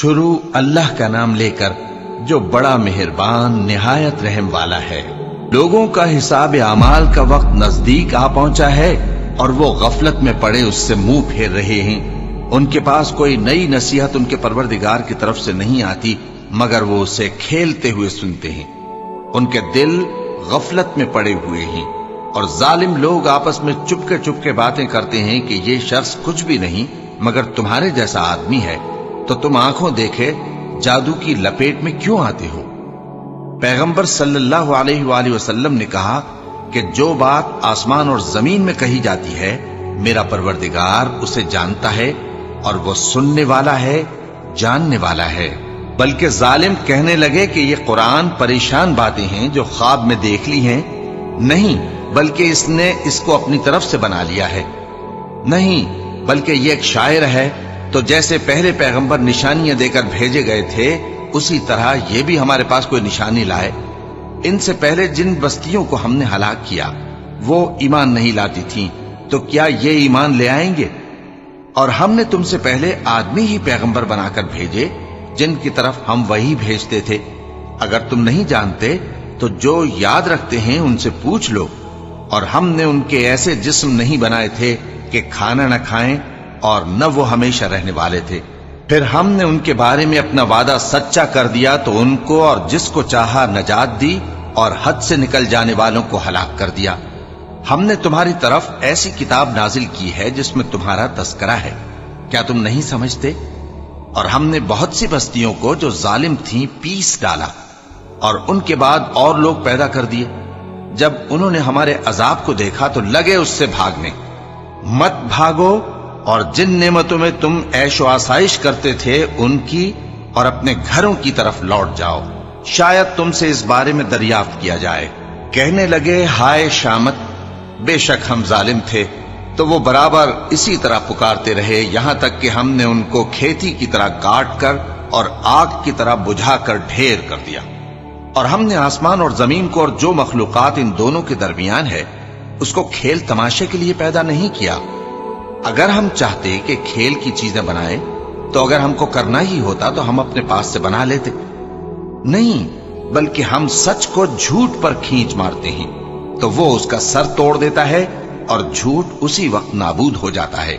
شروع اللہ کا نام لے کر جو بڑا مہربان نہایت رحم والا ہے۔ لوگوں کا حساب اعمال کا وقت نزدیک آ پہنچا ہے اور وہ غفلت میں پڑے اس سے منہ پھیر رہے ہیں۔ ان کے پاس کوئی نئی نصیحت ان کے پروردگار کی طرف سے نہیں آتی مگر وہ اسے کھیلتے ہوئے سنتے ہیں۔ ان کے دل غفلت میں پڑے ہوئے ہیں اور ظالم لوگ آپس میں چپکے باتیں کرتے ہیں کہ یہ شخص کچھ بھی نہیں مگر تمہارے جیسا آدمی ہے، تو تم آنکھوں دیکھے جادو کی لپیٹ میں کیوں آتے ہو؟ پیغمبر صلی اللہ علیہ وآلہ وسلم نے کہا کہ جو بات آسمان اور زمین میں کہی جاتی ہے میرا پروردگار اسے جانتا ہے اور وہ سننے والا ہے، جاننے والا ہے۔ بلکہ ظالم کہنے لگے کہ یہ قرآن پریشان باتیں ہیں جو خواب میں دیکھ لی ہیں، نہیں بلکہ اس نے اس کو اپنی طرف سے بنا لیا ہے، نہیں بلکہ یہ ایک شاعر ہے۔ تو جیسے پہلے پیغمبر نشانیاں دے کر بھیجے گئے تھے اسی طرح یہ بھی ہمارے پاس کوئی نشانی لائے۔ ان سے پہلے جن بستیوں کو ہم نے ہلاک کیا وہ ایمان نہیں لاتی تھیں، تو کیا یہ ایمان لے آئیں گے؟ اور ہم نے تم سے پہلے آدمی ہی پیغمبر بنا کر بھیجے جن کی طرف ہم وہی بھیجتے تھے۔ اگر تم نہیں جانتے تو جو یاد رکھتے ہیں ان سے پوچھ لو۔ اور ہم نے ان کے ایسے جسم نہیں بنائے تھے کہ کھانا نہ کھائیں اور نہ وہ ہمیشہ رہنے والے تھے۔ پھر ہم نے ان کے بارے میں اپنا وعدہ سچا کر دیا تو ان کو اور جس کو چاہا نجات دی اور حد سے نکل جانے والوں کو ہلاک کر دیا۔ ہم نے تمہاری طرف ایسی کتاب نازل کی ہے جس میں تمہارا تذکرہ ہے، کیا تم نہیں سمجھتے؟ اور ہم نے بہت سی بستیوں کو جو ظالم تھیں پیس ڈالا اور ان کے بعد اور لوگ پیدا کر دیے۔ جب انہوں نے ہمارے عذاب کو دیکھا تو لگے اس سے بھاگنے۔ مت بھاگو اور جن نعمتوں میں تم عیش و آسائش کرتے تھے ان کی اور اپنے گھروں کی طرف لوٹ جاؤ، شاید تم سے اس بارے میں دریافت کیا جائے۔ کہنے لگے ہائے شامت، بے شک ہم ظالم تھے۔ تو وہ برابر اسی طرح پکارتے رہے یہاں تک کہ ہم نے ان کو کھیتی کی طرح کاٹ کر اور آگ کی طرح بجھا کر ڈھیر کر دیا۔ اور ہم نے آسمان اور زمین کو اور جو مخلوقات ان دونوں کے درمیان ہے اس کو کھیل تماشے کے لیے پیدا نہیں کیا۔ اگر ہم چاہتے کہ کھیل کی چیزیں بنائیں تو اگر ہم کو کرنا ہی ہوتا تو ہم اپنے پاس سے بنا لیتے، نہیں بلکہ ہم سچ کو جھوٹ پر کھینچ مارتے ہیں تو وہ اس کا سر توڑ دیتا ہے اور جھوٹ اسی وقت نابود ہو جاتا ہے۔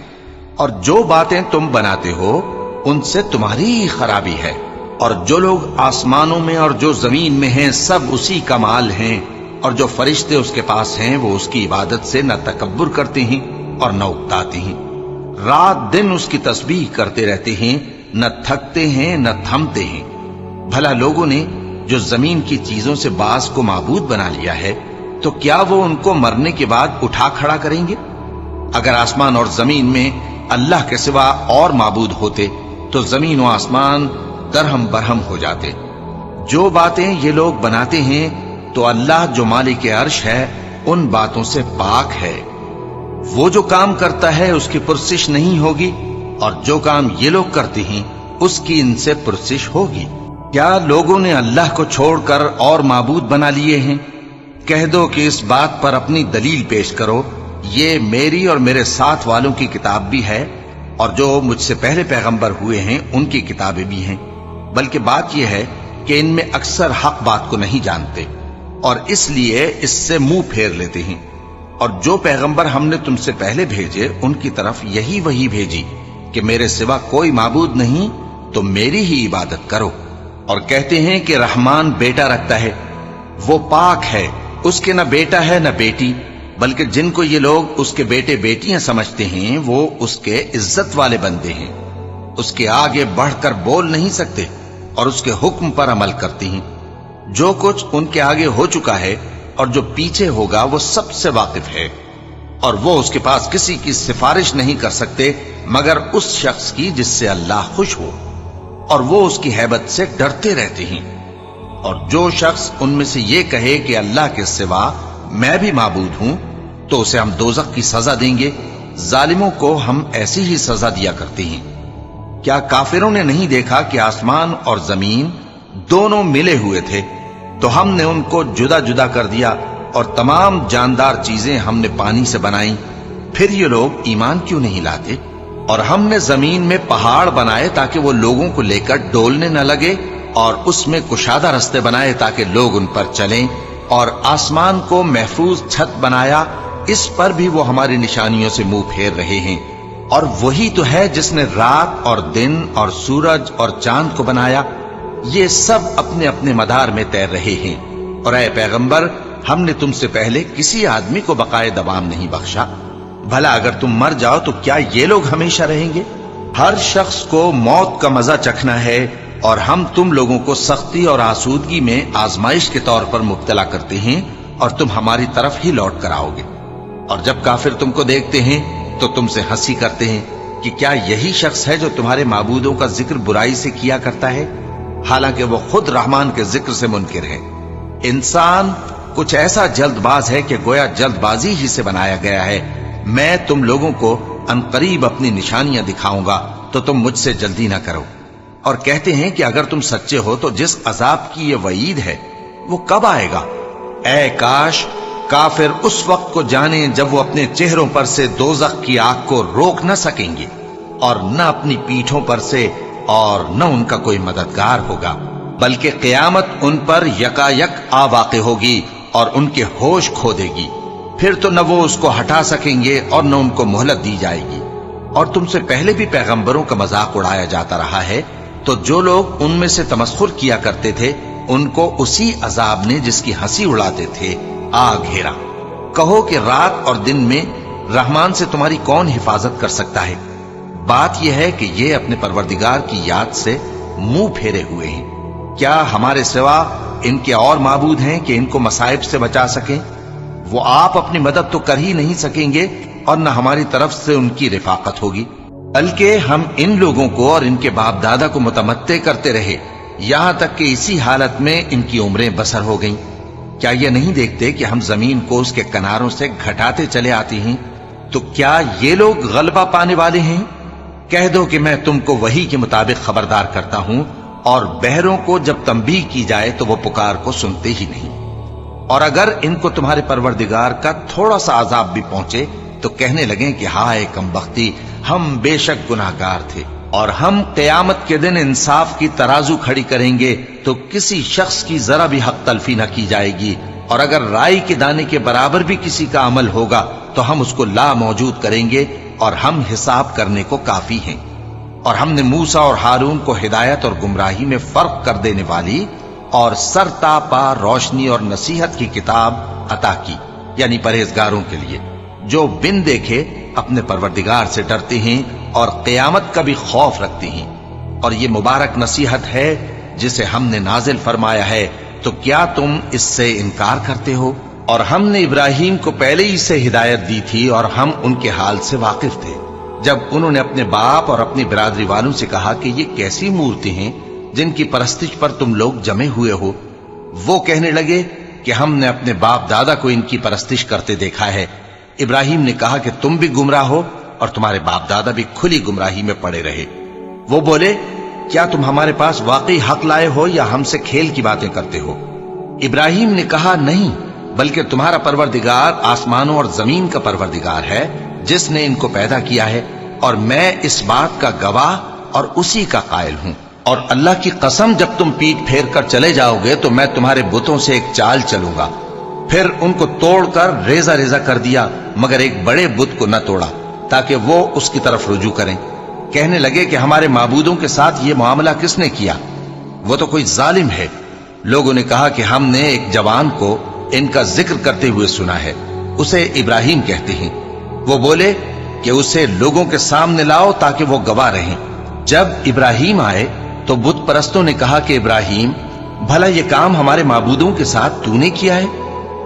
اور جو باتیں تم بناتے ہو ان سے تمہاری ہی خرابی ہے۔ اور جو لوگ آسمانوں میں اور جو زمین میں ہیں سب اسی کا مال ہیں، اور جو فرشتے اس کے پاس ہیں وہ اس کی عبادت سے نہ تکبر کرتے ہیں اور نہ اکتاتے ہیں، رات دن اس کی تسبیح کرتے رہتے ہیں، نہ تھکتے ہیں نہ تھمتے ہیں۔ بھلا لوگوں نے جو زمین کی چیزوں سے بعض کو معبود بنا لیا ہے تو کیا وہ ان کو مرنے کے بعد اٹھا کھڑا کریں گے؟ اگر آسمان اور زمین میں اللہ کے سوا اور معبود ہوتے تو زمین و آسمان درہم برہم ہو جاتے۔ جو باتیں یہ لوگ بناتے ہیں تو اللہ جو مالک عرش ہے ان باتوں سے پاک ہے۔ وہ جو کام کرتا ہے اس کی پرسش نہیں ہوگی، اور جو کام یہ لوگ کرتے ہیں اس کی ان سے پرسش ہوگی۔ کیا لوگوں نے اللہ کو چھوڑ کر اور معبود بنا لیے ہیں؟ کہہ دو کہ اس بات پر اپنی دلیل پیش کرو، یہ میری اور میرے ساتھ والوں کی کتاب بھی ہے اور جو مجھ سے پہلے پیغمبر ہوئے ہیں ان کی کتابیں بھی ہیں۔ بلکہ بات یہ ہے کہ ان میں اکثر حق بات کو نہیں جانتے اور اس لیے اس سے منہ پھیر لیتے ہیں۔ اور جو پیغمبر ہم نے تم سے پہلے بھیجے ان کی طرف یہی وحی بھیجی کہ میرے سوا کوئی معبود نہیں تو میری ہی عبادت کرو۔ اور کہتے ہیں کہ رحمان بیٹا رکھتا ہے، وہ پاک ہے، اس کے نہ بیٹا ہے نہ بیٹی، بلکہ جن کو یہ لوگ اس کے بیٹے بیٹیاں سمجھتے ہیں وہ اس کے عزت والے بندے ہیں، اس کے آگے بڑھ کر بول نہیں سکتے اور اس کے حکم پر عمل کرتے ہیں۔ جو کچھ ان کے آگے ہو چکا ہے اور جو پیچھے ہوگا وہ سب سے واقف ہے، اور وہ اس کے پاس کسی کی سفارش نہیں کر سکتے مگر اس شخص کی جس سے اللہ خوش ہو، اور وہ اس کی ہیبت سے ڈرتے رہتے ہیں۔ اور جو شخص ان میں سے یہ کہے کہ اللہ کے سوا میں بھی معبود ہوں تو اسے ہم دوزخ کی سزا دیں گے۔ ظالموں کو ہم ایسی ہی سزا دیا کرتے ہیں۔ کیا کافروں نے نہیں دیکھا کہ آسمان اور زمین دونوں ملے ہوئے تھے تو ہم نے ان کو جدا جدا کر دیا اور تمام جاندار چیزیں ہم نے پانی سے بنائیں، پھر یہ لوگ ایمان کیوں نہیں لاتے؟ اور ہم نے زمین میں پہاڑ بنائے تاکہ وہ لوگوں کو لے کر ڈولنے نہ لگے، اور اس میں کشادہ رستے بنائے تاکہ لوگ ان پر چلیں، اور آسمان کو محفوظ چھت بنایا، اس پر بھی وہ ہماری نشانیوں سے منہ پھیر رہے ہیں۔ اور وہی تو ہے جس نے رات اور دن اور سورج اور چاند کو بنایا، یہ سب اپنے اپنے مدار میں تیر رہے ہیں۔ اور اے پیغمبر، ہم نے تم سے پہلے کسی آدمی کو بقائے دوام نہیں بخشا، بھلا اگر تم مر جاؤ تو کیا یہ لوگ ہمیشہ رہیں گے؟ ہر شخص کو موت کا مزہ چکھنا ہے، اور ہم تم لوگوں کو سختی اور آسودگی میں آزمائش کے طور پر مبتلا کرتے ہیں، اور تم ہماری طرف ہی لوٹ کر آؤ گے۔ اور جب کافر تم کو دیکھتے ہیں تو تم سے ہنسی کرتے ہیں کہ کیا یہی شخص ہے جو تمہارے معبودوں کا ذکر برائی سے کیا کرتا ہے، حالانکہ وہ خود رحمان کے ذکر سے منکر ہے۔ انسان کچھ ایسا جلد باز ہے کہ گویا جلد بازی ہی سے بنایا گیا ہے۔ میں تم لوگوں کو عنقریب اپنی نشانیاں دکھاؤں گا تو تم مجھ سے جلدی نہ کرو۔ اور کہتے ہیں کہ اگر تم سچے ہو تو جس عذاب کی یہ وعید ہے وہ کب آئے گا؟ اے کاش کافر اس وقت کو جانیں جب وہ اپنے چہروں پر سے دوزخ کی آگ کو روک نہ سکیں گے، اور نہ اپنی پیٹھوں پر سے، اور نہ ان کا کوئی مددگار ہوگا، بلکہ قیامت ان پر یکا یک آ واقع ہوگی اور ان کے ہوش کھو دے گی۔ پھر تو نہ وہ اس کو ہٹا سکیں گے اور نہ ان کو مہلت دی جائے گی۔ اور تم سے پہلے بھی پیغمبروں کا مذاق اڑایا جاتا رہا ہے، تو جو لوگ ان میں سے تمسخر کیا کرتے تھے ان کو اسی عذاب نے جس کی ہنسی اڑاتے تھے آ گھیرا۔ کہو کہ رات اور دن میں رحمان سے تمہاری کون حفاظت کر سکتا ہے؟ بات یہ ہے کہ یہ اپنے پروردگار کی یاد سے منہ پھیرے ہوئے ہیں۔ کیا ہمارے سوا ان کے اور معبود ہیں کہ ان کو مصائب سے بچا سکیں؟ وہ آپ اپنی مدد تو کر ہی نہیں سکیں گے، اور نہ ہماری طرف سے ان کی رفاقت ہوگی، بلکہ ہم ان لوگوں کو اور ان کے باپ دادا کو متمتع کرتے رہے، یہاں تک کہ اسی حالت میں ان کی عمریں بسر ہو گئیں۔ کیا یہ نہیں دیکھتے کہ ہم زمین کو اس کے کناروں سے گھٹاتے چلے آتے ہیں؟ تو کیا یہ لوگ غلبہ پانے والے ہیں؟ کہہ دو کہ میں تم کو وحی کے مطابق خبردار کرتا ہوں، اور بہروں کو جب تنبیہ کی جائے تو وہ پکار کو سنتے ہی نہیں۔ اور اگر ان کو تمہارے پروردگار کا تھوڑا سا عذاب بھی پہنچے تو کہنے لگیں کہ ہائے کم بختی، ہم بے شک گناہگار تھے۔ اور ہم قیامت کے دن انصاف کی ترازو کھڑی کریں گے تو کسی شخص کی ذرا بھی حق تلفی نہ کی جائے گی، اور اگر رائی کے دانے کے برابر بھی کسی کا عمل ہوگا تو ہم اس کو لا موجود کریں گے، اور ہم حساب کرنے کو کافی ہیں۔ اور ہم نے موسیٰ اور ہارون کو ہدایت اور گمراہی میں فرق کر دینے والی اور سر تا پا روشنی اور نصیحت کی کتاب عطا کی، یعنی پرہیزگاروں کے لیے جو بن دیکھے اپنے پروردگار سے ڈرتے ہیں اور قیامت کا بھی خوف رکھتے ہیں۔ اور یہ مبارک نصیحت ہے جسے ہم نے نازل فرمایا ہے، تو کیا تم اس سے انکار کرتے ہو؟ اور ہم نے ابراہیم کو پہلے ہی سے ہدایت دی تھی، اور ہم ان کے حال سے واقف تھے جب انہوں نے اپنے باپ اور اپنی برادری والوں سے کہا کہ یہ کیسی مورتی ہیں جن کی پرستش پر تم لوگ جمے ہوئے ہو۔ وہ کہنے لگے کہ ہم نے اپنے باپ دادا کو ان کی پرستش کرتے دیکھا ہے۔ ابراہیم نے کہا کہ تم بھی گمراہ ہو اور تمہارے باپ دادا بھی کھلی گمراہی میں پڑے رہے۔ وہ بولے کیا تم ہمارے پاس واقعی حق لائے ہو یا ہم سے کھیل کی باتیں کرتے ہو؟ ابراہیم نے کہا نہیں، بلکہ تمہارا پروردگار آسمانوں اور زمین کا پروردگار ہے جس نے ان کو پیدا کیا ہے، اور میں اس بات کا گواہ اور اسی کا قائل ہوں۔ اور اللہ کی قسم جب تم پیٹ پھیر کر چلے جاؤ گے تو میں تمہارے بتوں سے ایک چال چلوں گا۔ پھر ان کو توڑ کر ریزہ ریزہ کر دیا، مگر ایک بڑے بت کو نہ توڑا تاکہ وہ اس کی طرف رجوع کریں۔ کہنے لگے کہ ہمارے معبودوں کے ساتھ یہ معاملہ کس نے کیا؟ وہ تو کوئی ظالم ہے۔ لوگوں نے کہا کہ ہم نے ایک جوان کو ان کا ذکر کرتے ہوئے سنا ہے، اسے ابراہیم کہتے ہیں۔ وہ بولے کہ اسے لوگوں کے سامنے لاؤ تاکہ وہ گواہ رہیں۔ جب ابراہیم آئے تو بت پرستوں نے کہا کہ ابراہیم، بھلا یہ کام ہمارے معبودوں کے ساتھ تو نے کیا ہے؟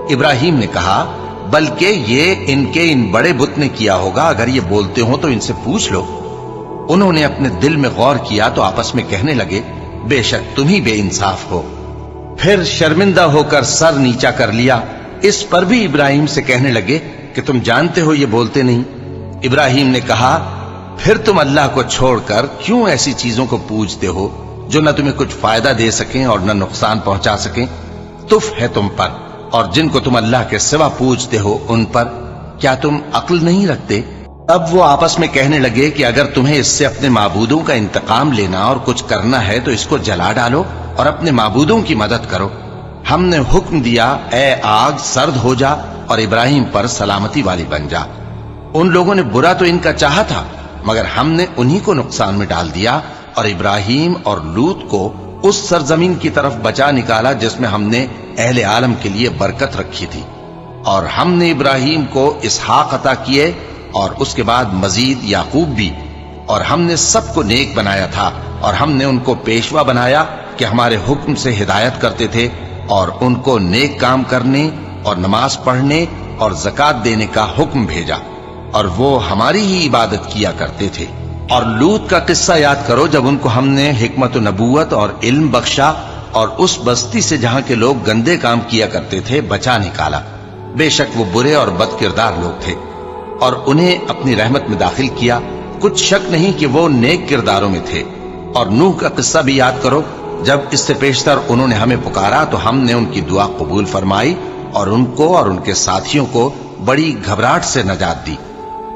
ابراہیم نے کہا بلکہ یہ ان کے ان بڑے بت نے کیا ہوگا، اگر یہ بولتے ہوں تو ان سے پوچھ لو۔ انہوں نے اپنے دل میں غور کیا تو آپس میں کہنے لگے بے شک تم ہی بے انصاف ہو۔ پھر شرمندہ ہو کر سر نیچا کر لیا۔ اس پر بھی ابراہیم سے کہنے لگے کہ تم جانتے ہو یہ بولتے نہیں۔ ابراہیم نے کہا پھر تم اللہ کو چھوڑ کر کیوں ایسی چیزوں کو پوجتے ہو جو نہ تمہیں کچھ فائدہ دے سکیں اور نہ نقصان پہنچا سکیں؟ تف ہے تم پر اور جن کو تم اللہ کے سوا پوجتے ہو ان پر، کیا تم عقل نہیں رکھتے؟ اب وہ آپس میں کہنے لگے کہ اگر تمہیں اس سے اپنے معبودوں کا انتقام لینا اور کچھ کرنا ہے تو اس کو جلا ڈالو اور اپنے معبودوں کی مدد کرو۔ ہم نے حکم دیا اے آگ سرد ہو جا اور ابراہیم پر سلامتی والی بن جا۔ ان لوگوں نے برا تو ان کا چاہا تھا، مگر ہم نے انہی کو نقصان میں ڈال دیا اور ابراہیم اور لوط کو اس سرزمین کی طرف بچا نکالا جس میں ہم نے اہل عالم کے لیے برکت رکھی تھی۔ اور ہم نے ابراہیم کو اسحاق عطا کیے اور اس کے بعد مزید یعقوب بھی، اور ہم نے سب کو نیک بنایا تھا اور ہم نے ان کو پیشوا بنایا کہ ہمارے حکم سے ہدایت کرتے تھے اور ان کو نیک کام کرنے اور نماز پڑھنے اور زکات دینے کا حکم بھیجا، اور وہ ہماری ہی عبادت کیا کرتے تھے۔ اور لوط کا قصہ یاد کرو جب ان کو ہم نے حکمت و نبوت اور علم بخشا اور اس بستی سے جہاں کے لوگ گندے کام کیا کرتے تھے بچا نکالا۔ بے شک وہ برے اور بد کردار لوگ تھے، اور انہیں اپنی رحمت میں داخل کیا، کچھ شک نہیں کہ وہ نیک کرداروں میں تھے۔ اور نوح کا قصہ بھی یاد کرو جب اس سے پیشتر انہوں نے ہمیں پکارا تو ہم نے ان کی دعا قبول فرمائی اور ان کو اور ان کے ساتھیوں کو بڑی گھبراہٹ سے نجات دی،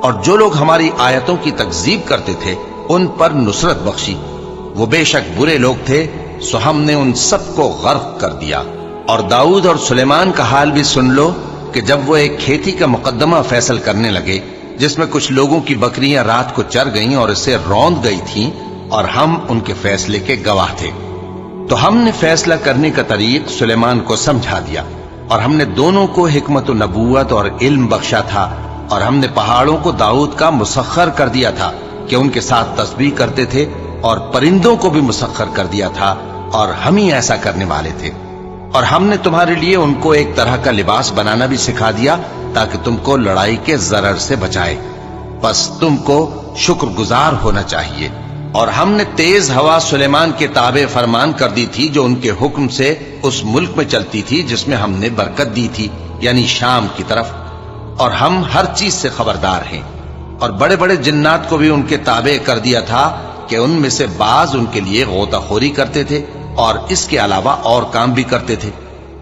اور جو لوگ ہماری آیتوں کی تکذیب کرتے تھے ان پر نصرت بخشی۔ وہ بے شک برے لوگ تھے، سو ہم نے ان سب کو غرق کر دیا۔ اور داؤد اور سلیمان کا حال بھی سن لو کہ جب وہ ایک کھیتی کا مقدمہ فیصل کرنے لگے جس میں کچھ لوگوں کی بکریاں رات کو چر گئیں اور اسے روند گئی تھیں، اور ہم ان کے فیصلے کے گواہ تھے، تو ہم نے فیصلہ کرنے کا طریق سلیمان کو سمجھا دیا، اور ہم نے دونوں کو حکمت و نبوت اور علم بخشا تھا، اور ہم نے پہاڑوں کو داؤد کا مسخر کر دیا تھا کہ ان کے ساتھ تسبیح کرتے تھے، اور پرندوں کو بھی مسخر کر دیا تھا، اور ہم ہی ایسا کرنے والے تھے۔ اور ہم نے تمہارے لیے ان کو ایک طرح کا لباس بنانا بھی سکھا دیا تاکہ تم کو لڑائی کے ضرر سے بچائے، بس تم کو شکر گزار ہونا چاہیے۔ اور ہم نے تیز ہوا سلیمان کے تابع فرمان کر دی تھی جو ان کے حکم سے اس ملک میں چلتی تھی جس میں ہم نے برکت دی تھی، یعنی شام کی طرف، اور ہم ہر چیز سے خبردار ہیں۔ اور بڑے بڑے جنات کو بھی ان کے تابع کر دیا تھا کہ ان میں سے بعض ان کے لیے غوطہ خوری کرتے تھے اور اس کے علاوہ اور کام بھی کرتے تھے،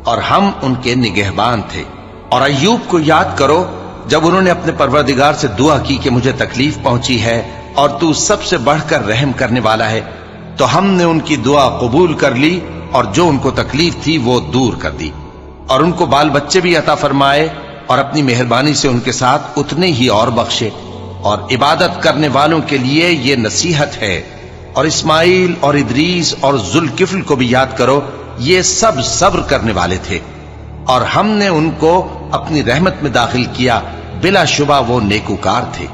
اور ہم ان کے نگہبان تھے۔ اور ایوب کو یاد کرو جب انہوں نے اپنے پروردگار سے دعا کی کہ مجھے تکلیف پہنچی ہے اور تو سب سے بڑھ کر رحم کرنے والا ہے، تو ہم نے ان کی دعا قبول کر لی اور جو ان کو تکلیف تھی وہ دور کر دی، اور ان کو بال بچے بھی عطا فرمائے اور اپنی مہربانی سے ان کے ساتھ اتنے ہی اور بخشے۔ اور عبادت کرنے والوں کے لیے یہ نصیحت ہے۔ اور اسماعیل اور ادریس اور ذوالکفل کو بھی یاد کرو، یہ سب صبر کرنے والے تھے، اور ہم نے ان کو اپنی رحمت میں داخل کیا، بلا شبہ وہ نیکوکار تھے۔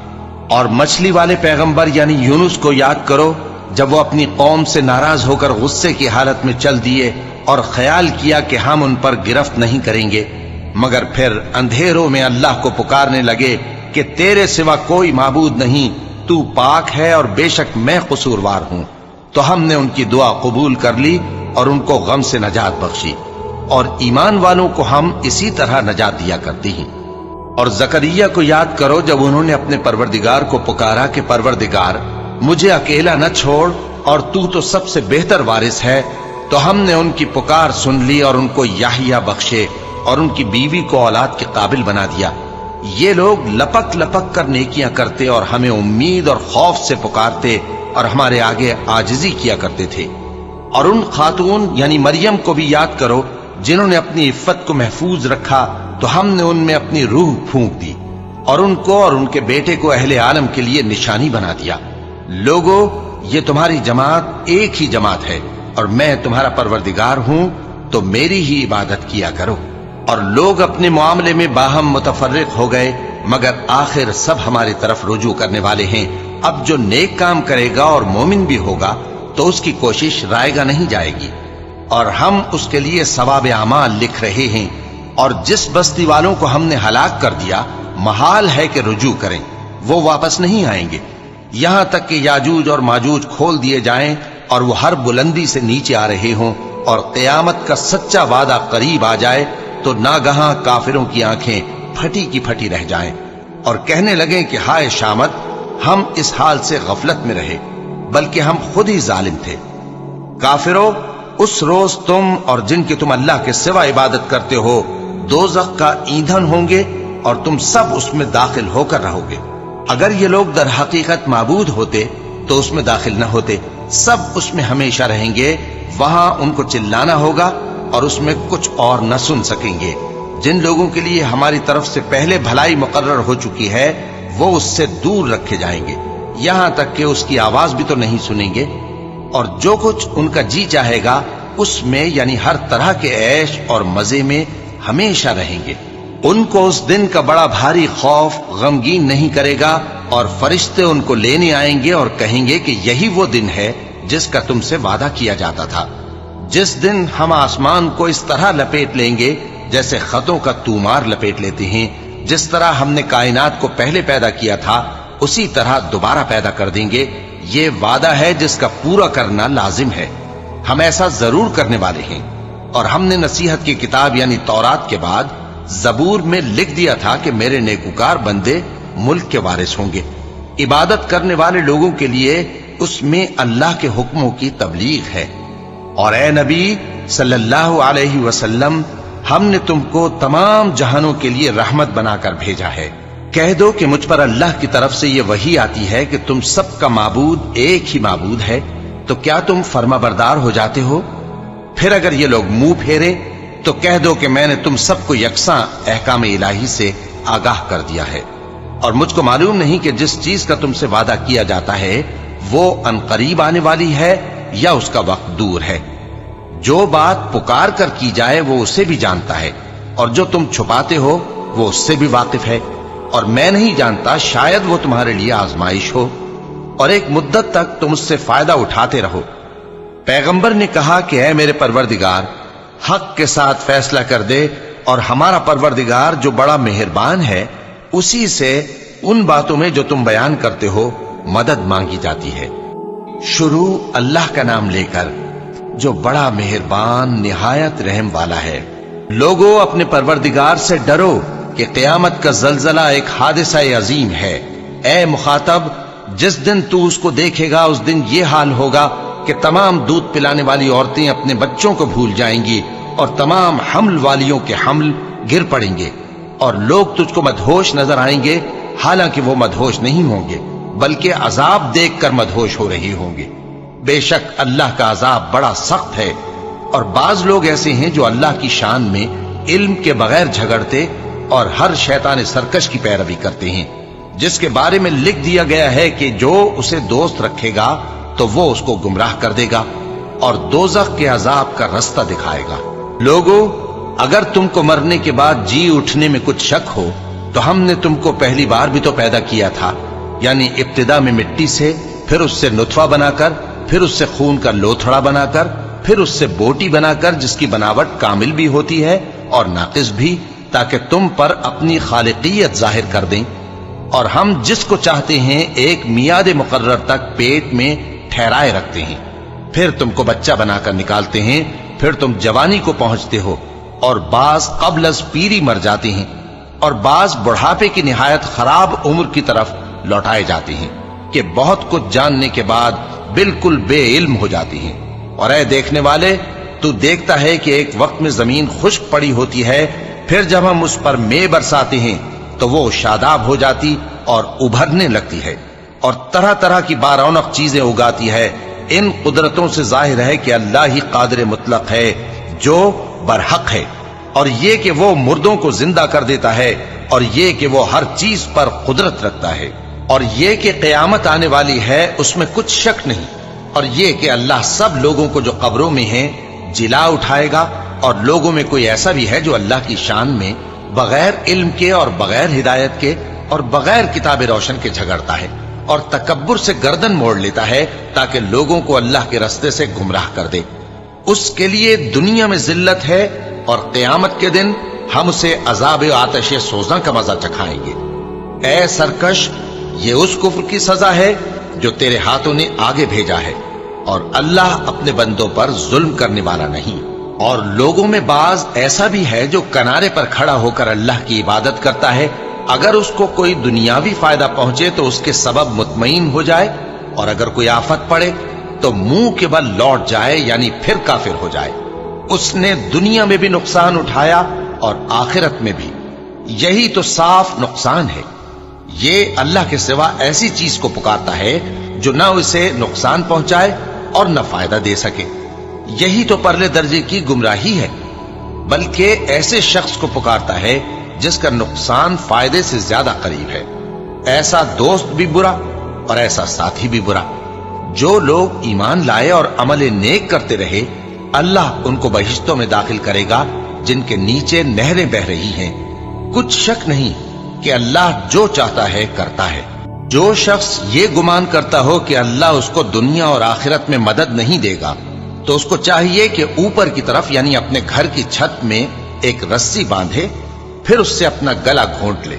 اور مچھلی والے پیغمبر یعنی یونس کو یاد کرو جب وہ اپنی قوم سے ناراض ہو کر غصے کی حالت میں چل دیے اور خیال کیا کہ ہم ان پر گرفت نہیں کریں گے، مگر پھر اندھیروں میں اللہ کو پکارنے لگے کہ تیرے سوا کوئی معبود نہیں، تو پاک ہے اور بے شک میں قصوروار ہوں، تو ہم نے ان کی دعا قبول کر لی اور ان کو غم سے نجات بخشی، اور ایمان والوں کو ہم اسی طرح نجات دیا کرتی ہیں۔ اور زکریا کو یاد کرو جب انہوں نے اپنے پروردگار کو پکارا کہ پروردگار مجھے اکیلا نہ چھوڑ اور تو سب سے بہتر وارث ہے، تو ہم نے ان کی پکار سن لی اور ان کو یحییٰ بخشے اور ان کی بیوی کو اولاد کے قابل بنا دیا۔ یہ لوگ لپک لپک کر نیکیاں کرتے اور ہمیں امید اور خوف سے پکارتے اور ہمارے آگے عاجزی کیا کرتے تھے۔ اور ان خاتون یعنی مریم کو بھی یاد کرو جنہوں نے اپنی عفت کو محفوظ رکھا، تو ہم نے ان میں اپنی روح پھونک دی اور ان کو اور ان کے بیٹے کو اہل عالم کے لیے نشانی بنا دیا۔ لوگو، یہ تمہاری جماعت ایک ہی جماعت ہے اور میں تمہارا پروردگار ہوں، تو میری ہی عبادت کیا کرو۔ اور لوگ اپنے معاملے میں باہم متفرق ہو گئے، مگر آخر سب ہماری طرف رجوع کرنے والے ہیں۔ اب جو نیک کام کرے گا اور مومن بھی ہوگا تو اس کی کوشش رائے گا نہیں جائے گی، اور ہم اس کے لیے ثواب اعمال لکھ رہے ہیں۔ اور جس بستی والوں کو ہم نے ہلاک کر دیا محال ہے کہ رجوع کریں، وہ واپس نہیں آئیں گے، یہاں تک کہ یاجوج اور ماجوج کھول دیے جائیں اور وہ ہر بلندی سے نیچے آ رہے ہوں، اور قیامت کا سچا وعدہ قریب آ جائے تو ناگہاں کافروں کی آنکھیں پھٹی کی پھٹی رہ جائیں اور کہنے لگیں کہ ہائے شامت، ہم اس حال سے غفلت میں رہے، بلکہ ہم خود ہی ظالم تھے۔ کافروں، اس روز تم اور جن کی تم اللہ کے سوا عبادت کرتے ہو دوزخ کا ایندھن ہوں گے اور تم سب اس میں داخل ہو کر رہو گے۔ اگر یہ لوگ در حقیقت معبود ہوتے تو اس میں داخل نہ ہوتے، سب اس میں ہمیشہ رہیں گے، وہاں ان کو چلانا ہوگا اور اس میں کچھ اور نہ سن سکیں گے۔ جن لوگوں کے لیے ہماری طرف سے پہلے بھلائی مقرر ہو چکی ہے وہ اس سے دور رکھے جائیں گے، یہاں تک کہ اس کی آواز بھی تو نہیں سنیں گے، اور جو کچھ ان کا جی چاہے گا اس میں یعنی ہر طرح کے عیش اور مزے میں ہمیشہ رہیں گے۔ ان کو اس دن کا بڑا بھاری خوف غمگین نہیں کرے گا، اور فرشتے ان کو لینے آئیں گے اور کہیں گے کہ یہی وہ دن ہے جس کا تم سے وعدہ کیا جاتا تھا، جس دن ہم آسمان کو اس طرح لپیٹ لیں گے جیسے خطوں کا تومار لپیٹ لیتے ہیں، جس طرح ہم نے کائنات کو پہلے پیدا کیا تھا اسی طرح دوبارہ پیدا کر دیں گے۔ یہ وعدہ ہے جس کا پورا کرنا لازم ہے، ہم ایسا ضرور کرنے والے ہیں۔ اور ہم نے نصیحت کی کتاب یعنی تورات کے بعد زبور میں لکھ دیا تھا کہ میرے نیکوکار بندے ملک کے وارث ہوں گے۔ عبادت کرنے والے لوگوں کے لیے اس میں اللہ کے حکموں کی تبلیغ ہے۔ اور اے نبی صلی اللہ علیہ وسلم، ہم نے تم کو تمام جہانوں کے لیے رحمت بنا کر بھیجا ہے۔ کہہ دو کہ مجھ پر اللہ کی طرف سے یہ وحی آتی ہے کہ تم سب کا معبود ایک ہی معبود ہے، تو کیا تم فرما بردار ہو جاتے ہو؟ پھر اگر یہ لوگ منہ پھیرے تو کہہ دو کہ میں نے تم سب کو یکساں احکام الہی سے آگاہ کر دیا ہے، اور مجھ کو معلوم نہیں کہ جس چیز کا تم سے وعدہ کیا جاتا ہے وہ عنقریب آنے والی ہے یا اس کا وقت دور ہے۔ جو بات پکار کر کی جائے وہ اسے بھی جانتا ہے، اور جو تم چھپاتے ہو وہ اس سے بھی واقف ہے، اور میں نہیں جانتا، شاید وہ تمہارے لیے آزمائش ہو، اور ایک مدت تک تم اس سے فائدہ اٹھاتے رہو۔ پیغمبر نے کہا کہ اے میرے پروردگار، حق کے ساتھ فیصلہ کر دے، اور ہمارا پروردگار جو بڑا مہربان ہے اسی سے ان باتوں میں جو تم بیان کرتے ہو مدد مانگی جاتی ہے۔ شروع اللہ کا نام لے کر جو بڑا مہربان نہایت رحم والا ہے۔ لوگوں اپنے پروردگار سے ڈرو کہ قیامت کا زلزلہ ایک حادثہ عظیم ہے۔ اے مخاطب، جس دن تو اس کو دیکھے گا اس دن یہ حال ہوگا کہ تمام دودھ پلانے والی عورتیں اپنے بچوں کو بھول جائیں گی، اور تمام حمل والیوں کے حمل گر پڑیں گے، اور لوگ تجھ کو مدہوش نظر آئیں گے، حالانکہ وہ مدہوش نہیں ہوں گے بلکہ عذاب دیکھ کر مدہوش ہو رہے ہوں گے۔ بے شک اللہ کا عذاب بڑا سخت ہے۔ اور بعض لوگ ایسے ہیں جو اللہ کی شان میں علم کے بغیر جھگڑتے اور ہر شیطان سرکش کی پیروی کرتے ہیں، جس کے بارے میں لکھ دیا گیا ہے کہ جو اسے دوست رکھے گا تو وہ اس کو گمراہ کر دے گا اور دوزخ کے عذاب کا رستہ دکھائے گا۔ لوگوں، اگر تم کو مرنے کے بعد جی اٹھنے میں کچھ شک ہو تو ہم نے تم کو پہلی بار بھی تو پیدا کیا تھا، یعنی ابتدا میں مٹی سے، پھر اس سے نطفہ بنا کر، پھر اس سے خون کا لوتھڑا بنا کر، پھر اس سے بوٹی بنا کر جس کی بناوٹ کامل بھی ہوتی ہے اور ناقص بھی، تاکہ تم پر اپنی خالقیت ظاہر کر دیں۔ اور ہم جس کو چاہتے ہیں ایک میعاد مقرر تک پیٹ میں ٹھہرائے رکھتے ہیں، پھر تم کو بچہ بنا کر نکالتے ہیں، پھر تم جوانی کو پہنچتے ہو، اور بعض قبل از پیری مر جاتے ہیں، اور بعض بڑھاپے کی نہایت خراب عمر کی طرف لوٹائے جاتے ہیں کہ بہت کچھ جاننے کے بعد بالکل بے علم ہو جاتے ہیں۔ اور اے دیکھنے والے، تو دیکھتا ہے کہ ایک وقت میں زمین خشک پڑی ہوتی ہے، پھر جب ہم اس پر مے برساتے ہیں تو وہ شاداب ہو جاتی اور ابھرنے لگتی ہے، اور طرح طرح کی بارونق چیزیں اگاتی ہے۔ ان قدرتوں سے ظاہر ہے کہ اللہ ہی قادر مطلق ہے جو برحق ہے، اور یہ کہ وہ مردوں کو زندہ کر دیتا ہے، اور یہ کہ وہ ہر چیز پر قدرت رکھتا ہے، اور یہ کہ قیامت آنے والی ہے اس میں کچھ شک نہیں، اور یہ کہ اللہ سب لوگوں کو جو قبروں میں ہیں جلا اٹھائے گا۔ اور لوگوں میں کوئی ایسا بھی ہے جو اللہ کی شان میں بغیر علم کے اور بغیر ہدایت کے اور بغیر کتاب روشن کے جھگڑتا ہے، اور تکبر سے گردن موڑ لیتا ہے تاکہ لوگوں کو اللہ کے رستے سے گمراہ کر دے۔ اس کے لیے دنیا میں ذلت ہے، اور قیامت کے دن ہم اسے عذاب آتش سوزاں کا مزہ چکھائیں گے۔ اے سرکش، یہ اس کفر کی سزا ہے جو تیرے ہاتھوں نے آگے بھیجا ہے، اور اللہ اپنے بندوں پر ظلم کرنے والا نہیں۔ اور لوگوں میں بعض ایسا بھی ہے جو کنارے پر کھڑا ہو کر اللہ کی عبادت کرتا ہے، اگر اس کو کوئی دنیاوی فائدہ پہنچے تو اس کے سبب مطمئن ہو جائے، اور اگر کوئی آفت پڑے تو منہ کے بل لوٹ جائے، یعنی پھر کافر ہو جائے۔ اس نے دنیا میں بھی نقصان اٹھایا اور آخرت میں بھی، یہی تو صاف نقصان ہے۔ یہ اللہ کے سوا ایسی چیز کو پکارتا ہے جو نہ اسے نقصان پہنچائے اور نہ فائدہ دے سکے. یہی تو پرلے درجے کی گمراہی ہے. بلکہ ایسے شخص کو پکارتا ہے جس کا نقصان فائدے سے زیادہ قریب ہے. ایسا دوست بھی برا اور ایسا ساتھی بھی برا. جو لوگ ایمان لائے اور عمل نیک کرتے رہے اللہ ان کو بہشتوں میں داخل کرے گا جن کے نیچے نہریں بہ رہی ہیں. کچھ شک نہیں کہ اللہ جو چاہتا ہے کرتا ہے. جو شخص یہ گمان کرتا ہو کہ اللہ اس کو دنیا اور آخرت میں مدد نہیں دے گا تو اس کو چاہیے کہ اوپر کی طرف یعنی اپنے گھر کی چھت میں ایک رسی باندھے، پھر اس سے اپنا گلا گھونٹ لے،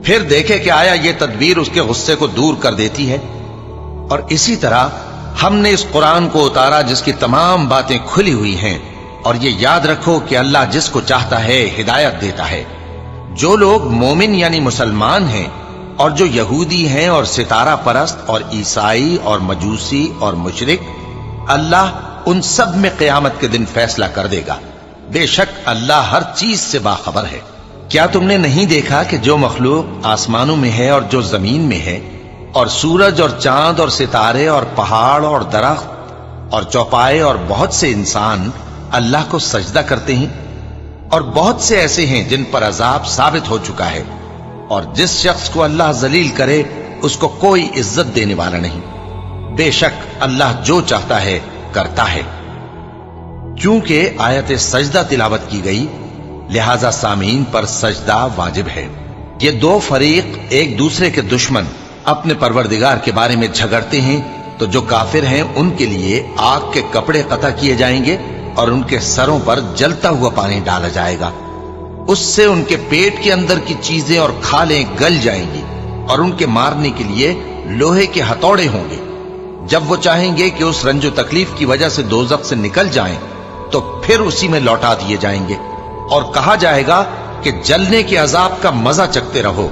پھر دیکھے کہ آیا یہ تدبیر اس کے غصے کو دور کر دیتی ہے. اور اسی طرح ہم نے اس قرآن کو اتارا جس کی تمام باتیں کھلی ہوئی ہیں. اور یہ یاد رکھو کہ اللہ جس کو چاہتا ہے ہدایت دیتا ہے. جو لوگ مومن یعنی مسلمان ہیں اور جو یہودی ہیں اور ستارہ پرست اور عیسائی اور مجوسی اور مشرک، اللہ ان سب میں قیامت کے دن فیصلہ کر دے گا. بے شک اللہ ہر چیز سے باخبر ہے. کیا تم نے نہیں دیکھا کہ جو مخلوق آسمانوں میں ہے اور جو زمین میں ہے، اور سورج اور چاند اور ستارے اور پہاڑ اور درخت اور چوپائے اور بہت سے انسان اللہ کو سجدہ کرتے ہیں، اور بہت سے ایسے ہیں جن پر عذاب ثابت ہو چکا ہے. اور جس شخص کو اللہ ذلیل کرے اس کو کوئی عزت دینے والا نہیں. بے شک اللہ جو چاہتا ہے کرتا ہے. کیونکہ آیت سجدہ تلاوت کی گئی لہذا سامعین پر سجدہ واجب ہے. یہ دو فریق ایک دوسرے کے دشمن اپنے پروردگار کے بارے میں جھگڑتے ہیں تو جو کافر ہیں ان کے لیے آگ کے کپڑے قطع کیے جائیں گے اور ان کے سروں پر جلتا ہوا پانی ڈالا جائے گا. اس سے ان کے پیٹ کے اندر کی چیزیں اور کھالیں گل جائیں گی اور ان کے مارنے کے لیے لوہے کے ہتھوڑے ہوں گے. جب وہ چاہیں گے کہ اس رنج و تکلیف کی وجہ سے دوزخ سے نکل جائیں تو پھر اسی میں لوٹا دیے جائیں گے اور کہا جائے گا کہ جلنے کے عذاب کا مزہ چکھتے رہو.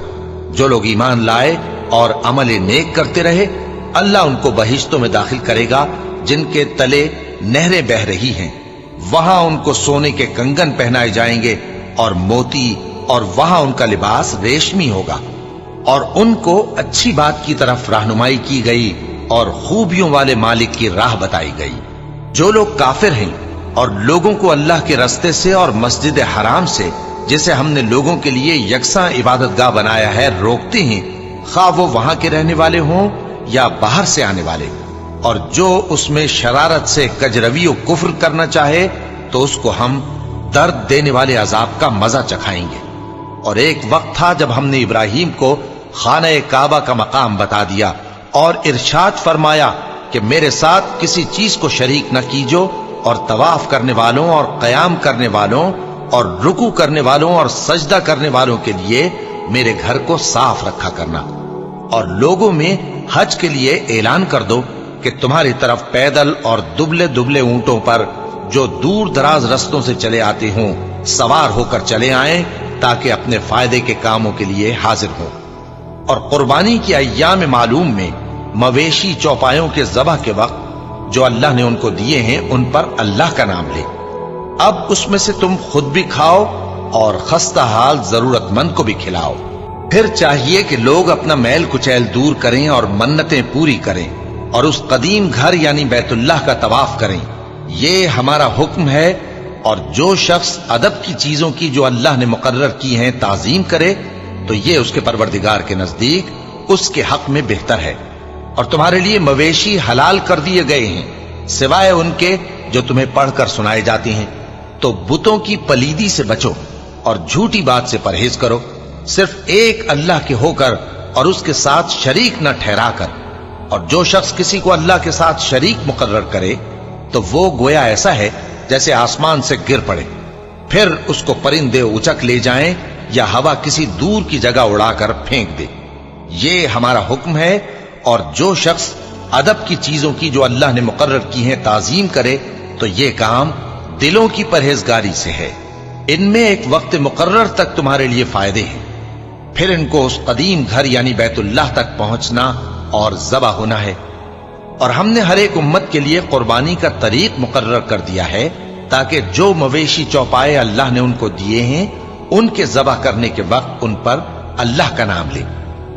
جو لوگ ایمان لائے اور عمل نیک کرتے رہے اللہ ان کو بہشتوں میں داخل کرے گا جن کے تلے نہریں بہ رہی ہیں. وہاں ان کو سونے کے کنگن پہنائے جائیں گے اور موتی، اور وہاں ان کا لباس ریشمی ہوگا. اور ان کو اچھی بات کی طرف رہنمائی کی گئی اور خوبیوں والے مالک کی راہ بتائی گئی. جو لوگ کافر ہیں اور لوگوں کو اللہ کے رستے سے اور مسجد حرام سے جسے ہم نے لوگوں کے لیے یکساں عبادت گاہ بنایا ہے روکتے ہیں، خواہ وہ وہاں کے رہنے والے ہوں یا باہر سے آنے والے، اور جو اس میں شرارت سے کجروی و کفر کرنا چاہے تو اس کو ہم درد دینے والے عذاب کا مزہ چکھائیں گے. اور ایک وقت تھا جب ہم نے ابراہیم کو خانہ کعبہ کا مقام بتا دیا اور ارشاد فرمایا کہ میرے ساتھ کسی چیز کو شریک نہ کیجو، اور طواف کرنے والوں اور قیام کرنے والوں اور رکوع کرنے والوں اور سجدہ کرنے والوں کے لیے میرے گھر کو صاف رکھا کرنا. اور لوگوں میں حج کے لیے اعلان کر دو کہ تمہاری طرف پیدل اور دبلے دبلے اونٹوں پر جو دور دراز رستوں سے چلے آتے ہوں سوار ہو کر چلے آئیں تاکہ اپنے فائدے کے کاموں کے لیے حاضر ہوں. اور قربانی کی ایام معلوم میں مویشی چوپایوں کے ذبح کے وقت جو اللہ نے ان کو دیے ہیں ان پر اللہ کا نام لے. اب اس میں سے تم خود بھی کھاؤ اور خستہ حال ضرورت مند کو بھی کھلاؤ. پھر چاہیے کہ لوگ اپنا میل کچیل دور کریں اور منتیں پوری کریں اور اس قدیم گھر یعنی بیت اللہ کا طواف کریں. یہ ہمارا حکم ہے. اور جو شخص ادب کی چیزوں کی جو اللہ نے مقرر کی ہیں تعظیم کرے تو یہ اس کے پروردگار کے نزدیک اس کے حق میں بہتر ہے. اور تمہارے لیے مویشی حلال کر دیے گئے ہیں سوائے ان کے جو تمہیں پڑھ کر سنائے جاتے ہیں. تو بتوں کی پلیدی سے بچو اور جھوٹی بات سے پرہیز کرو، صرف ایک اللہ کے ہو کر اور اس کے ساتھ شریک نہ ٹھہرا کر. اور جو شخص کسی کو اللہ کے ساتھ شریک مقرر کرے تو وہ گویا ایسا ہے جیسے آسمان سے گر پڑے، پھر اس کو پرندے اچک لے جائیں یا ہوا کسی دور کی جگہ اڑا کر پھینک دے. یہ ہمارا حکم ہے. اور جو شخص ادب کی چیزوں کی جو اللہ نے مقرر کی ہیں تعظیم کرے تو یہ کام دلوں کی پرہیزگاری سے ہے. ان میں ایک وقت مقرر تک تمہارے لیے فائدے ہیں، پھر ان کو اس قدیم گھر یعنی بیت اللہ تک پہنچنا اور ذبح ہونا ہے. اور ہم نے ہر ایک امت کے لیے قربانی کا طریق مقرر کر دیا ہے تاکہ جو مویشی چوپائے اللہ نے ان کو دیے ہیں ان کے ذبح کرنے کے وقت ان پر اللہ کا نام لے.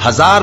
1000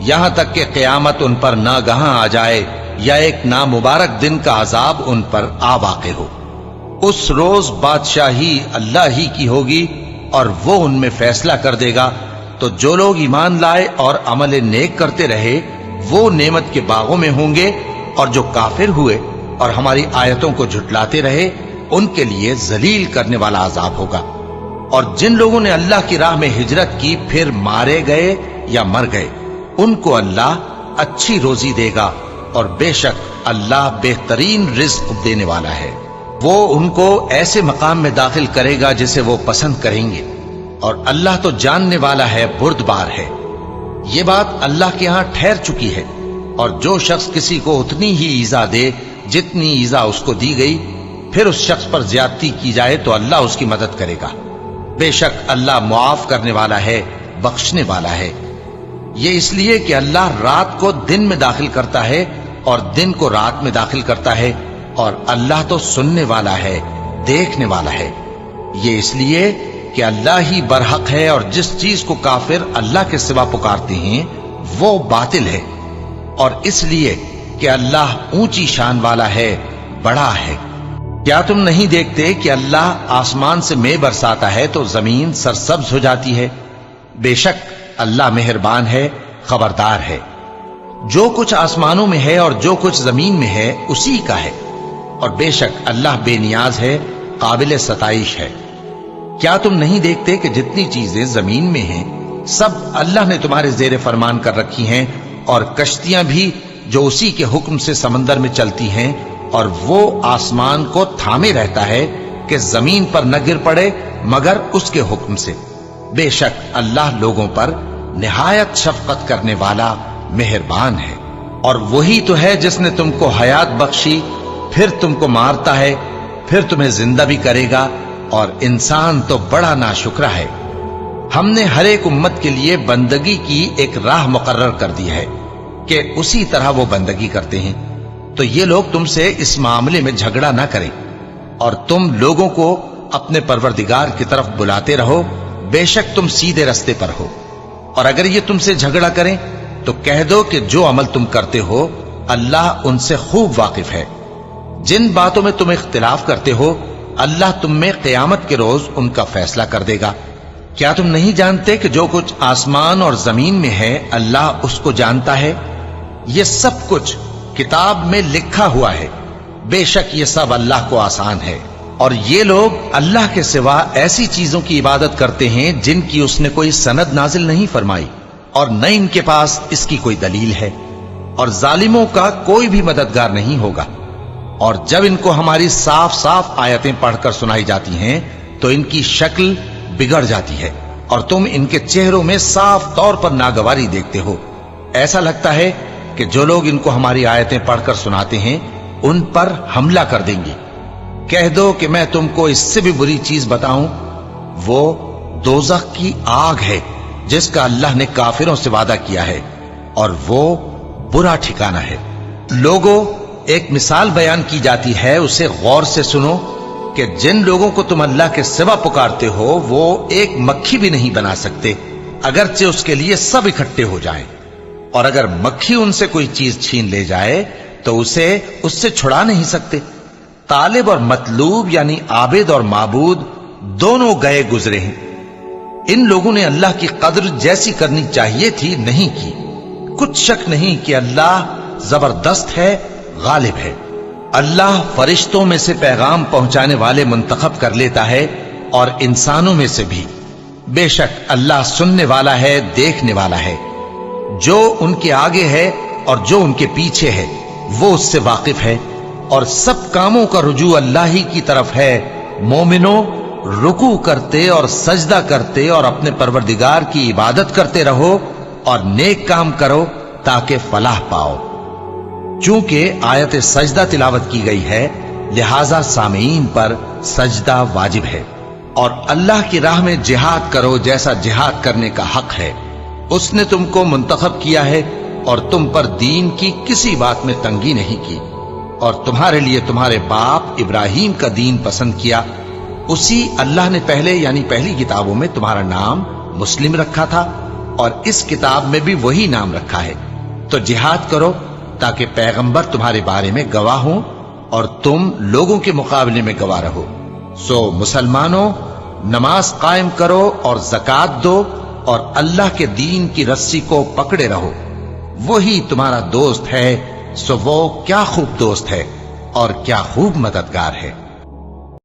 یہاں تک کہ قیامت ان پر ناگہاں آ جائے یا ایک نامبارک دن کا عذاب ان پر آ واقع ہو۔ اس روز بادشاہی اللہ ہی کی ہوگی اور وہ ان میں فیصلہ کر دے گا، تو جو لوگ ایمان لائے اور عمل نیک کرتے رہے وہ نعمت کے باغوں میں ہوں گے، اور جو کافر ہوئے اور ہماری آیتوں کو جھٹلاتے رہے ان کے لیے ذلیل کرنے والا عذاب ہوگا۔ اور جن لوگوں نے اللہ کی راہ میں ہجرت کی پھر مارے گئے یا مر گئے ان کو اللہ اچھی روزی دے گا، اور بے شک اللہ بہترین رزق دینے والا ہے۔ وہ ان کو ایسے مقام میں داخل کرے گا جسے وہ پسند کریں گے، اور اللہ تو جاننے والا ہے، بردبار ہے۔ یہ بات اللہ کے ہاں ٹھہر چکی ہے، اور جو شخص کسی کو اتنی ہی ایذا دے جتنی ایذا اس کو دی گئی، پھر اس شخص پر زیادتی کی جائے تو اللہ اس کی مدد کرے گا۔ بے شک اللہ معاف کرنے والا ہے، بخشنے والا ہے۔ یہ اس لیے کہ اللہ رات کو دن میں داخل کرتا ہے اور دن کو رات میں داخل کرتا ہے، اور اللہ تو سننے والا ہے، دیکھنے والا ہے۔ یہ اس لیے کہ اللہ ہی برحق ہے، اور جس چیز کو کافر اللہ کے سوا پکارتے ہیں وہ باطل ہے، اور اس لیے کہ اللہ اونچی شان والا ہے، بڑا ہے۔ کیا تم نہیں دیکھتے کہ اللہ آسمان سے مے برساتا ہے تو زمین سرسبز ہو جاتی ہے؟ بے شک اللہ مہربان ہے، خبردار ہے۔ جو کچھ آسمانوں میں ہے اور جو کچھ زمین میں ہے اسی کا ہے، اور بے شک اللہ بے نیاز ہے، قابل ستائش ہے۔ کیا تم نہیں دیکھتے کہ جتنی چیزیں زمین میں ہیں سب اللہ نے تمہارے زیر فرمان کر رکھی ہیں، اور کشتیاں بھی جو اسی کے حکم سے سمندر میں چلتی ہیں، اور وہ آسمان کو تھامے رہتا ہے کہ زمین پر نہ گر پڑے مگر اس کے حکم سے۔ بے شک اللہ لوگوں پر نہایت شفقت کرنے والا مہربان ہے۔ اور وہی تو ہے جس نے تم کو حیات بخشی، پھر تم کو مارتا ہے، پھر تمہیں زندہ بھی کرے گا، اور انسان تو بڑا ناشکرا ہے۔ ہم نے ہر ایک امت کے لیے بندگی کی ایک راہ مقرر کر دی ہے کہ اسی طرح وہ بندگی کرتے ہیں، تو یہ لوگ تم سے اس معاملے میں جھگڑا نہ کریں، اور تم لوگوں کو اپنے پروردگار کی طرف بلاتے رہو، بے شک تم سیدھے رستے پر ہو۔ اور اگر یہ تم سے جھگڑا کریں تو کہہ دو کہ جو عمل تم کرتے ہو اللہ ان سے خوب واقف ہے۔ جن باتوں میں تم اختلاف کرتے ہو اللہ تم میں قیامت کے روز ان کا فیصلہ کر دے گا۔ کیا تم نہیں جانتے کہ جو کچھ آسمان اور زمین میں ہے اللہ اس کو جانتا ہے؟ یہ سب کچھ کتاب میں لکھا ہوا ہے، بے شک یہ سب اللہ کو آسان ہے۔ اور یہ لوگ اللہ کے سوا ایسی چیزوں کی عبادت کرتے ہیں جن کی اس نے کوئی سند نازل نہیں فرمائی، اور نہ ان کے پاس اس کی کوئی دلیل ہے، اور ظالموں کا کوئی بھی مددگار نہیں ہوگا۔ اور جب ان کو ہماری صاف صاف آیتیں پڑھ کر سنائی جاتی ہیں تو ان کی شکل بگڑ جاتی ہے، اور تم ان کے چہروں میں صاف طور پر ناگواری دیکھتے ہو۔ ایسا لگتا ہے کہ جو لوگ ان کو ہماری آیتیں پڑھ کر سناتے ہیں ان پر حملہ کر دیں گے۔ کہہ دو کہ میں تم کو اس سے بھی بری چیز بتاؤں، وہ دوزخ کی آگ ہے جس کا اللہ نے کافروں سے وعدہ کیا ہے، اور وہ برا ٹھکانہ ہے۔ لوگوں، ایک مثال بیان کی جاتی ہے، اسے غور سے سنو کہ جن لوگوں کو تم اللہ کے سوا پکارتے ہو وہ ایک مکھی بھی نہیں بنا سکتے اگرچہ اس کے لیے سب اکٹھے ہو جائیں، اور اگر مکھی ان سے کوئی چیز چھین لے جائے تو اسے اس سے چھڑا نہیں سکتے۔ طالب اور مطلوب یعنی عابد اور معبود دونوں گئے گزرے ہیں۔ ان لوگوں نے اللہ کی قدر جیسی کرنی چاہیے تھی نہیں کی۔ کچھ شک نہیں کہ اللہ زبردست ہے، غالب ہے۔ اللہ فرشتوں میں سے پیغام پہنچانے والے منتخب کر لیتا ہے اور انسانوں میں سے بھی۔ بے شک اللہ سننے والا ہے، دیکھنے والا ہے۔ جو ان کے آگے ہے اور جو ان کے پیچھے ہے وہ اس سے واقف ہے، اور سب کاموں کا رجوع اللہ ہی کی طرف ہے۔ مومنوں، رکوع کرتے اور سجدہ کرتے اور اپنے پروردگار کی عبادت کرتے رہو اور نیک کام کرو تاکہ فلاح پاؤ۔ چونکہ آیت سجدہ تلاوت کی گئی ہے لہذا سامعین پر سجدہ واجب ہے، اور اللہ کی راہ میں جہاد کرو جیسا جہاد کرنے کا حق ہے۔ اس نے تم کو منتخب کیا ہے اور تم پر دین کی کسی بات میں تنگی نہیں کی، اور تمہارے لیے تمہارے باپ ابراہیم کا دین پسند کیا۔ اسی اللہ نے پہلے یعنی پہلی کتابوں میں تمہارا نام مسلم رکھا تھا، اور اس کتاب میں بھی وہی نام رکھا ہے۔ تو جہاد کرو تاکہ پیغمبر تمہارے بارے میں گواہ ہوں اور تم لوگوں کے مقابلے میں گواہ رہو۔ سو مسلمانوں، نماز قائم کرو اور زکات دو اور اللہ کے دین کی رسی کو پکڑے رہو، وہی تمہارا دوست ہے۔ سو وہ کیا خوب دوست ہے اور کیا خوب مددگار ہے۔